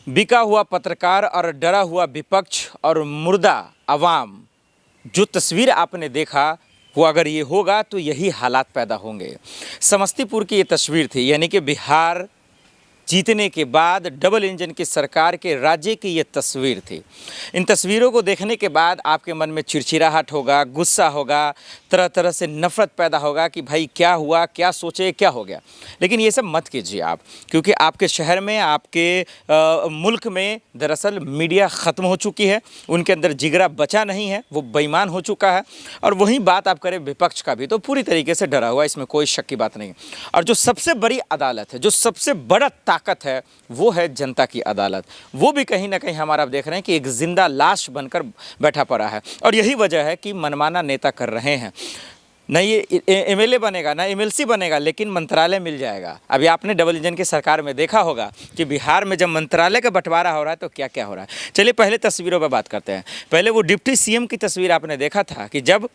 बिका हुआ पत्रकार और डरा हुआ विपक्ष और मुर्दा अवाम, जो तस्वीर आपने देखा वो अगर ये होगा तो यही हालात पैदा होंगे। समस्तीपुर की ये तस्वीर थी, यानी कि बिहार जीतने के बाद डबल इंजन की सरकार के राज्य की ये तस्वीर थी। इन तस्वीरों को देखने के बाद आपके मन में चिड़चिड़ाहट होगा, गुस्सा होगा, तरह तरह से नफ़रत पैदा होगा कि भाई क्या हुआ, क्या सोचे, क्या हो गया। लेकिन ये सब मत कीजिए आप, क्योंकि आपके शहर में, आपके मुल्क में दरअसल मीडिया ख़त्म हो चुकी है, उनके अंदर जिगरा बचा नहीं है, वो बेईमान हो चुका है। और वहीं बात आप करें विपक्ष का भी, तो पूरी तरीके से डरा हुआ, इसमें कोई शक की बात नहीं। और जो सबसे बड़ी अदालत है, जो सबसे बड़ा ताकत है, वो है जनता की अदालत। वो भी कहीं ना कहीं हमारा आप देख रहे हैं कि एक जिंदा लाश बनकर बैठा पड़ा है। और यही वजह है कि मनमाना नेता कर रहे हैं। न ये एमएलए बनेगा, ना एमएलसी बनेगा, लेकिन मंत्रालय मिल जाएगा। अभी आपने डबल इंजन की सरकार में देखा होगा कि बिहार में जब मंत्रालय का बंटवारा हो रहा है तो क्या क्या हो रहा है। चलिए पहले तस्वीरों पर बात करते हैं। पहले वो डिप्टी सीएम की तस्वीर आपने देखा था कि जब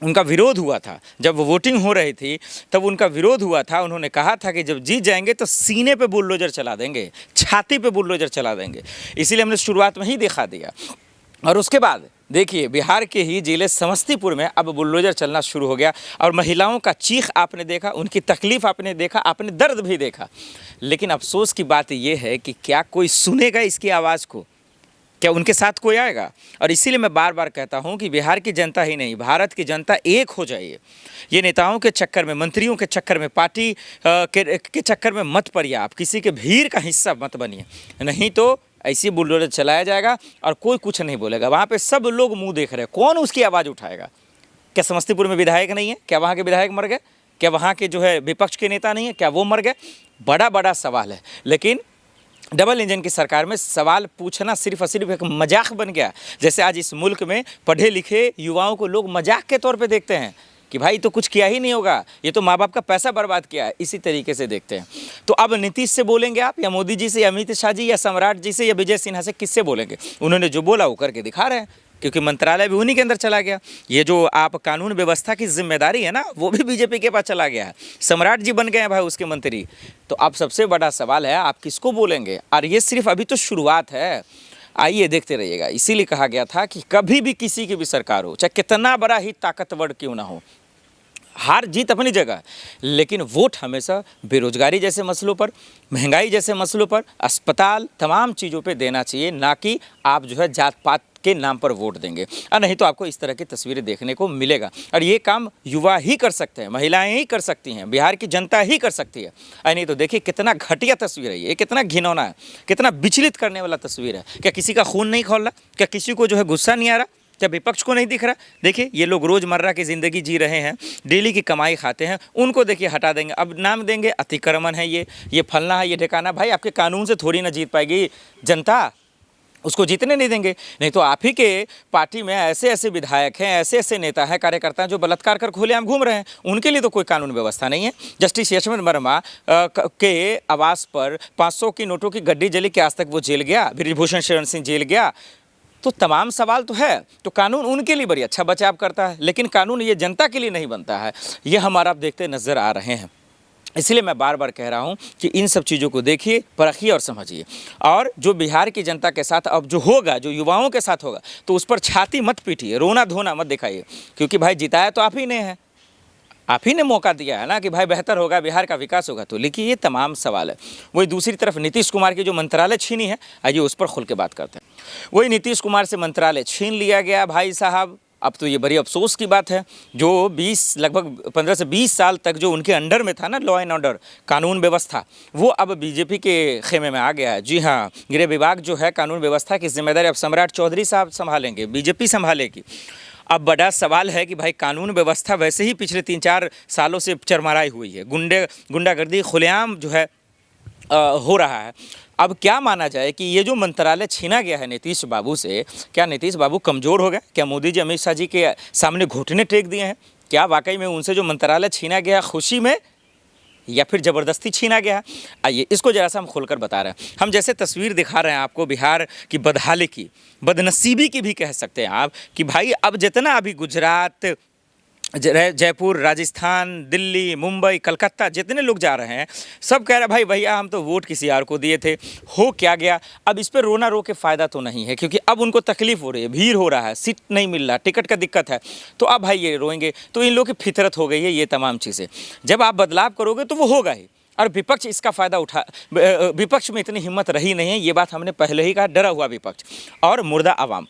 उनका विरोध हुआ था, जब वोटिंग हो रही थी तब उनका विरोध हुआ था। उन्होंने कहा था कि जब जीत जाएंगे तो सीने पे बुलडोजर चला देंगे, छाती पे बुलडोजर चला देंगे। इसीलिए हमने शुरुआत में ही दिखा दिया। और उसके बाद देखिए बिहार के ही जिले समस्तीपुर में अब बुलडोजर चलना शुरू हो गया। और महिलाओं का चीख आपने देखा, उनकी तकलीफ़ आपने देखा, आपने दर्द भी देखा। लेकिन अफसोस की बात यह है कि क्या कोई सुनेगा इसकी आवाज़ को? क्या उनके साथ कोई आएगा? और इसीलिए मैं बार बार कहता हूं कि बिहार की जनता ही नहीं, भारत की जनता एक हो जाइए। ये नेताओं के चक्कर में, मंत्रियों के चक्कर में, पार्टी के चक्कर में मत पड़िए। आप किसी के भीड़ का हिस्सा मत बनिए, नहीं तो ऐसी बुलडोजर चलाया जाएगा और कोई कुछ नहीं बोलेगा। वहाँ पे सब लोग मुंह देख रहे हैं, कौन उसकी आवाज़ उठाएगा? क्या समस्तीपुर में विधायक नहीं है? क्या वहाँ के विधायक मर गए? क्या वहाँ के जो है विपक्ष के नेता नहीं है? क्या वो मर गए? बड़ा बड़ा सवाल है। लेकिन डबल इंजन की सरकार में सवाल पूछना सिर्फ और सिर्फ एक मजाक बन गया। जैसे आज इस मुल्क में पढ़े लिखे युवाओं को लोग मजाक के तौर पे देखते हैं कि भाई तो कुछ किया ही नहीं होगा, ये तो माँ बाप का पैसा बर्बाद किया है, इसी तरीके से देखते हैं। तो अब नीतीश से बोलेंगे आप, या मोदी जी से, या अमित शाह जी, या सम्राट जी से, या विजय सिन्हा से, किससे बोलेंगे? उन्होंने जो बोला वो करके दिखा रहे हैं, क्योंकि मंत्रालय भी उन्हीं के अंदर चला गया। ये जो आप कानून व्यवस्था की जिम्मेदारी है ना, वो भी बीजेपी के पास चला गया है। सम्राट जी बन गए हैं भाई उसके मंत्री। तो अब सबसे बड़ा सवाल है आप किसको बोलेंगे? और ये सिर्फ अभी तो शुरुआत है, आइए देखते रहिएगा। इसीलिए कहा गया था कि कभी भी किसी की भी सरकार हो, चाहे कितना बड़ा ही ताकतवर क्यों ना हो, हार जीत अपनी जगह, लेकिन वोट हमेशा बेरोजगारी जैसे मसलों पर, महंगाई जैसे मसलों पर, अस्पताल, तमाम चीज़ों पे देना चाहिए, ना कि आप जो है जात पात के नाम पर वोट देंगे। और नहीं तो आपको इस तरह की तस्वीरें देखने को मिलेगा। और ये काम युवा ही कर सकते हैं, महिलाएं ही कर सकती हैं, बिहार की जनता ही कर सकती है। और नहीं तो देखिए कितना घटिया तस्वीर है ये, कितना घिनौना है, कितना विचलित करने वाला तस्वीर है। क्या किसी का खून नहीं खौल रहा? क्या किसी को जो है गुस्सा नहीं आ रहा? क्या विपक्ष को नहीं दिख रहा? देखिए ये लोग रोज़मर्रा की ज़िंदगी जी रहे हैं, डेली की कमाई खाते हैं, उनको देखिए हटा देंगे। अब नाम देंगे अतिक्रमण है, ये फलना है, ये ठिकाना। भाई आपके कानून से थोड़ी ना जीत पाएगी जनता, उसको जीतने नहीं देंगे। नहीं तो आप ही के पार्टी में ऐसे ऐसे विधायक हैं, ऐसे ऐसे नेता हैं, कार्यकर्ता हैं जो बलात्कार कर खुलेआम घूम रहे हैं, उनके लिए तो कोई कानून व्यवस्था नहीं है। जस्टिस यशवंत वर्मा के आवास पर 500 की नोटों की गड्डी जली, क्या आज तक वो जेल गया? ब्रिजभूषण शरण सिंह जेल गया? तो तमाम सवाल तो है। तो कानून उनके लिए बड़ी अच्छा बचाव करता है, लेकिन कानून ये जनता के लिए नहीं बनता है। ये हमारा आप देखते नज़र आ रहे हैं। इसलिए मैं बार बार कह रहा हूं कि इन सब चीज़ों को देखिए, परखिए और समझिए। और जो बिहार की जनता के साथ अब जो होगा, जो युवाओं के साथ होगा, तो उस पर छाती मत पीटिए, रोना धोना मत दिखाइए, क्योंकि भाई जिताया तो आप ही ने है, आप ही ने मौका दिया है ना कि भाई बेहतर होगा, बिहार का विकास होगा। तो लेकिन ये तमाम सवाल है। वही दूसरी तरफ नीतीश कुमार की जो मंत्रालय छीनी है, आइए उस पर खुल के बात करते हैं। वही नीतीश कुमार से मंत्रालय छीन लिया गया भाई साहब। अब तो ये बड़ी अफसोस की बात है, जो लगभग 15 से 20 साल तक जो उनके अंडर में था ना, लॉ एंड ऑर्डर, कानून व्यवस्था, वो अब बीजेपी के खेमे में आ गया है। जी हाँ, गृह विभाग जो है, कानून व्यवस्था की जिम्मेदारी अब सम्राट चौधरी साहब संभालेंगे, बीजेपी संभालेगी। अब बड़ा सवाल है कि भाई कानून व्यवस्था वैसे ही पिछले 3-4 सालों से चरमराई हुई है, गुंडागर्दी खुलेआम जो है हो रहा है। अब क्या माना जाए कि ये जो मंत्रालय छीना गया है नीतीश बाबू से, क्या नीतीश बाबू कमज़ोर हो गए? क्या मोदी जी, अमित शाह जी के सामने घुटने टेक दिए हैं? क्या वाकई में उनसे जो मंत्रालय छीना गया खुशी में, या फिर ज़बरदस्ती छीना गया है? आइए इसको जरा सा हम खोलकर बता रहे हैं। हम जैसे तस्वीर दिखा रहे हैं आपको बिहार की बदहाली की, बदनसीबी की भी कह सकते हैं आप, कि भाई अब जितना अभी गुजरात, जयपुर, राजस्थान, दिल्ली, मुंबई, कलकत्ता जितने लोग जा रहे हैं सब कह रहे हैं भाई भैया हम तो वोट किसी और को दिए थे, हो क्या गया। अब इस पर रोना रो के फ़ायदा तो नहीं है, क्योंकि अब उनको तकलीफ हो रही है, भीड़ हो रहा है, सीट नहीं मिल रहा, टिकट का दिक्कत है, तो अब भाई ये रोएंगे। तो इन लोगों की फितरत हो गई है ये तमाम चीज़ें। जब आप बदलाव करोगे तो वो होगा ही, और विपक्ष इसका फ़ायदा उठा, विपक्ष में इतनी हिम्मत रही नहीं है, ये बात हमने पहले ही कहा, डरा हुआ विपक्ष और मुर्दा आवाम।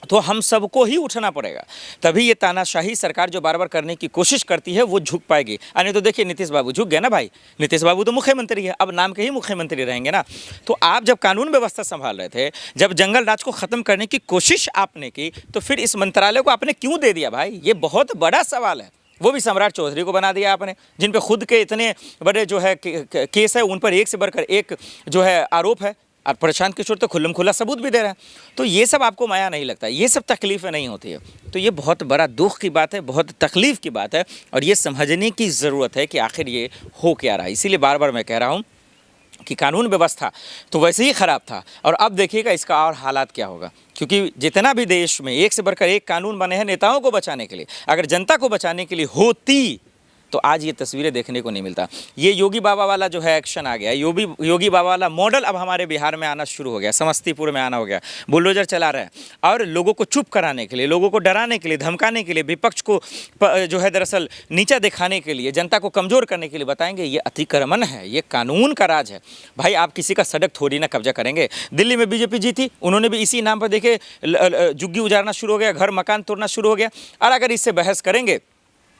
तो हम सबको ही उठना पड़ेगा, तभी ये तानाशाही सरकार जो बार बार करने की कोशिश करती है वो झुक पाएगी। नहीं तो देखिए नीतीश बाबू झुक गए ना भाई, नीतीश बाबू तो मुख्यमंत्री है, अब नाम के ही मुख्यमंत्री रहेंगे ना। तो आप जब कानून व्यवस्था संभाल रहे थे, जब जंगल राज को ख़त्म करने की कोशिश आपने की, तो फिर इस मंत्रालय को आपने क्यों दे दिया भाई? ये बहुत बड़ा सवाल है। वो भी सम्राट चौधरी को बना दिया आपने, जिन पे खुद के इतने बड़े जो है केस है, उन पर एक से बढ़कर एक जो है आरोप है, और प्रशांत किशोर तो खुल्लम खुला सबूत भी दे रहे हैं। तो ये सब आपको माया नहीं लगता, ये सब तकलीफ़ें नहीं होती है। तो ये बहुत बड़ा दुख की बात है, बहुत तकलीफ़ की बात है, और ये समझने की ज़रूरत है कि आखिर ये हो क्या रहा है। इसीलिए बार बार मैं कह रहा हूँ कि कानून व्यवस्था तो वैसे ही ख़राब था, और अब देखिएगा इसका और हालात क्या होगा। क्योंकि जितना भी देश में एक से बढ़कर एक कानून बने हैं नेताओं को बचाने के लिए, अगर जनता को बचाने के लिए होती तो आज ये तस्वीरें देखने को नहीं मिलता। ये योगी बाबा वाला जो है एक्शन आ गया, योगी बाबा वाला मॉडल अब हमारे बिहार में आना शुरू हो गया, समस्तीपुर में आना हो गया। बुलडोजर चला रहे हैं और लोगों को चुप कराने के लिए, लोगों को डराने के लिए, धमकाने के लिए, विपक्ष को जो है दरअसल नीचा दिखाने के लिए, जनता को कमज़ोर करने के लिए बताएंगे ये अतिक्रमण है, ये कानून का राज है। भाई आप किसी का सड़क थोड़ी ना कब्जा करेंगे। दिल्ली में बीजेपी जीती, उन्होंने भी इसी नाम पर देखे झुग्गी उजाड़ना शुरू हो गया, घर मकान तोड़ना शुरू हो गया। और अगर इससे बहस करेंगे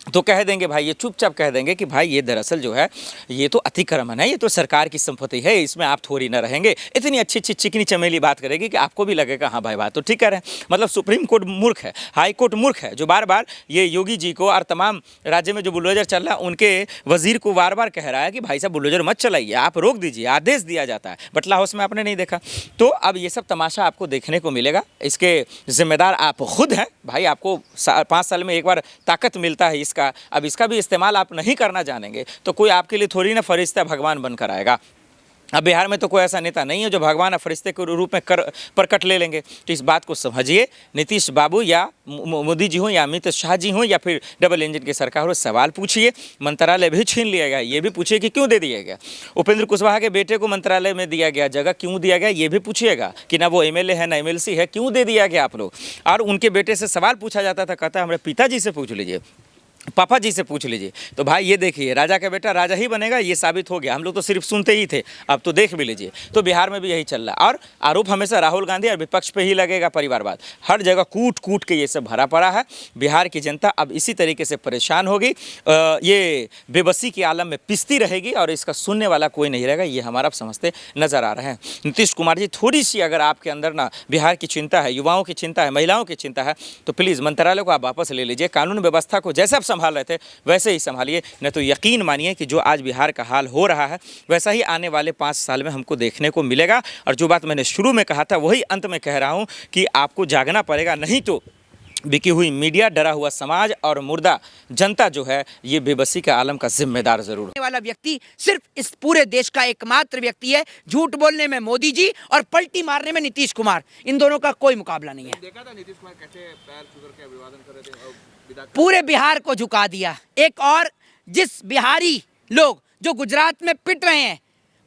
तो कह देंगे भाई, ये चुपचाप कह देंगे कि भाई ये दरअसल जो है ये तो अतिक्रमण है, ये तो सरकार की संपत्ति है, इसमें आप थोड़ी ना रहेंगे। इतनी अच्छी अच्छी चिकनी चमेली बात करेगी कि आपको भी लगेगा हाँ भाई बात तो ठीक कह रहे हैं। मतलब सुप्रीम कोर्ट मूर्ख है, हाई कोर्ट मूर्ख है, जो बार बार ये योगी जी को और तमाम राज्य में जो बुलडोजर चल रहा है उनके वजीर को बार बार कह रहा है कि भाई साहब बुलडोजर मत चलाइए, आप रोक दीजिए, आदेश दिया जाता है। बटला हाउस में आपने नहीं देखा। तो अब ये सब तमाशा आपको देखने को मिलेगा, इसके जिम्मेदार आप खुद हैं भाई। आपको 5 साल में एक बार ताकत मिलता है इसका, अब इसका भी इस्तेमाल आप नहीं करना जानेंगे तो कोई आपके लिए थोड़ी ना फरिश्ता भगवान बनकर आएगा। अब बिहार में तो कोई ऐसा नेता नहीं है जो भगवान और फरिश्ते के रूप में प्रकट ले लेंगे। तो इस बात को समझिए, नीतीश बाबू या मोदी जी हों या अमित शाह जी हों या फिर डबल इंजन की सरकार हो, सवाल पूछिए। मंत्रालय भी छीन लिया गया, ये भी पूछिए कि क्यों दे दिया गया। उपेंद्र कुशवाहा के बेटे को मंत्रालय में दिया गया जगह, क्यों दिया गया ये भी पूछिएगा कि ना वो एमएलए है ना एमएलसी है, क्यों दे दिया गया आप लोग। और उनके बेटे से सवाल पूछा जाता था, कहता हमारे पिताजी से पूछ लीजिए, पापा जी से पूछ लीजिए। तो भाई ये देखिए, राजा का बेटा राजा ही बनेगा, ये साबित हो गया। हम लोग तो सिर्फ सुनते ही थे, अब तो देख भी लीजिए। तो बिहार में भी यही चल रहा है, और आरोप हमेशा राहुल गांधी और विपक्ष पे ही लगेगा, परिवारवाद हर जगह कूट कूट के ये सब भरा पड़ा है। बिहार की जनता अब इसी तरीके से परेशान होगी, ये बेबसी के आलम में पिसती रहेगी, और इसका सुनने वाला कोई नहीं रहेगा। ये हमारा समझते नजर आ रहे हैं। नीतीश कुमार जी, थोड़ी सी अगर आपके अंदर ना बिहार की चिंता है, युवाओं की चिंता है, महिलाओं की चिंता है, तो प्लीज़ मंत्रालय को आप वापस ले लीजिए। कानून व्यवस्था को जैसे आप संभाल रहे थे वैसे ही संभालिए, नहीं तो यकीन मानिए कि जो आज बिहार का हाल हो रहा है वैसा ही आने वाले 5 साल में हमको देखने को मिलेगा। और जो बात मैंने शुरू में कहा था वही अंत में कह रहा हूं कि आपको जागना पड़ेगा, नहीं तो बिकी हुई मीडिया, डरा हुआ समाज और मुर्दा जनता जो है ये बेबसी का आलम का जिम्मेदार जरूर वाला व्यक्ति सिर्फ इस पूरे देश का एकमात्र व्यक्ति है। झूठ बोलने में मोदी जी और पलटी मारने में नीतीश कुमार, इन दोनों का कोई मुकाबला नहीं है। देखा था नीतीश कुमार कैसे पैर छू करके अभिवादन कर रहे थे और पूरे बिहार को झुका दिया। एक और जिस बिहारी लोग जो गुजरात में पिट रहे हैं,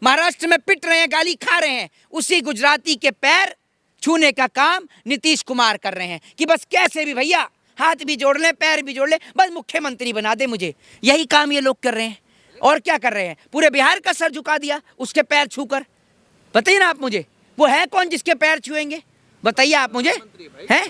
महाराष्ट्र में पिट रहे हैं, गाली खा रहे हैं, उसी गुजराती के पैर छूने का काम नीतीश कुमार कर रहे हैं कि बस कैसे भी भैया हाथ भी जोड़ लें, पैर भी जोड़ लें, बस मुख्यमंत्री बना दे मुझे। यही काम ये लोग कर रहे हैं। और क्या कर रहे हैं? पूरे बिहार का सर झुका दिया उसके पैर छूकर। बताइए ना आप मुझे, वो है कौन जिसके पैर छुएंगे? बताइए आप मुझे। हैं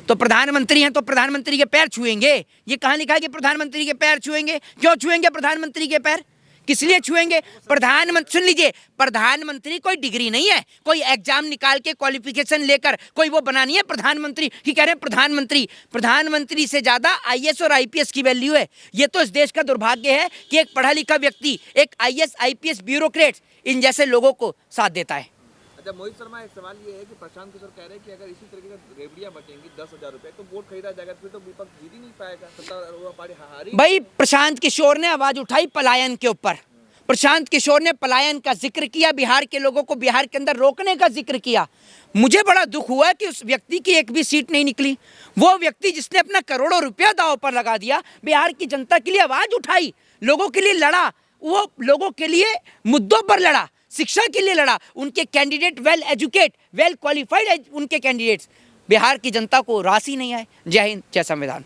तो प्रधानमंत्री हैं तो प्रधानमंत्री के पैर छुएंगे? ये कहाँ लिखा है कि प्रधानमंत्री के पैर छुएंगे? क्यों छुएंगे प्रधानमंत्री के पैर? किस लिए छुएंगे? प्रधानमंत्री, सुन लीजिए, प्रधानमंत्री कोई डिग्री नहीं है, कोई एग्जाम निकाल के क्वालिफिकेशन लेकर कोई वो बना नहीं है प्रधानमंत्री कि कह रहे हैं प्रधानमंत्री। प्रधानमंत्री से ज्यादा आईएएस और आईपीएस की वैल्यू है। ये तो इस देश का दुर्भाग्य है कि एक पढ़ा लिखा व्यक्ति, एक आईएएस आईपीएस ब्यूरोक्रेट इन जैसे लोगों को साथ देता है। अच्छा मोहित शर्मा, एक सवाल ये है कि प्रशांत किशोर कह रहे हैं कि अगर इसी तरीके का रेवड़ियां बटेंगी 10,000 रुपए तो वोट खरीदा जाएगा, फिर तो विपक्ष जीत ही नहीं पाएगा, सत्ता पार्टी हारी। भाई प्रशांत किशोर ने आवाज उठाई पलायन के ऊपर। प्रशांत किशोर ने पलायन का जिक्र किया, बिहार के लोगों को बिहार के अंदर रोकने का जिक्र किया। मुझे बड़ा दुख हुआ कि उस व्यक्ति की एक भी सीट नहीं निकली। वो व्यक्ति जिसने अपना करोड़ों रुपया दांव पर लगा दिया, बिहार की जनता के लिए आवाज उठाई, लोगों के लिए लड़ा, वो लोगों के लिए मुद्दों पर लड़ा, शिक्षा के लिए लड़ा। उनके candidate well educate, well qualified उनके कैंडिडेट्स, बिहार की जनता को रास ही नहीं आए। जय हिंद, जय संविधान।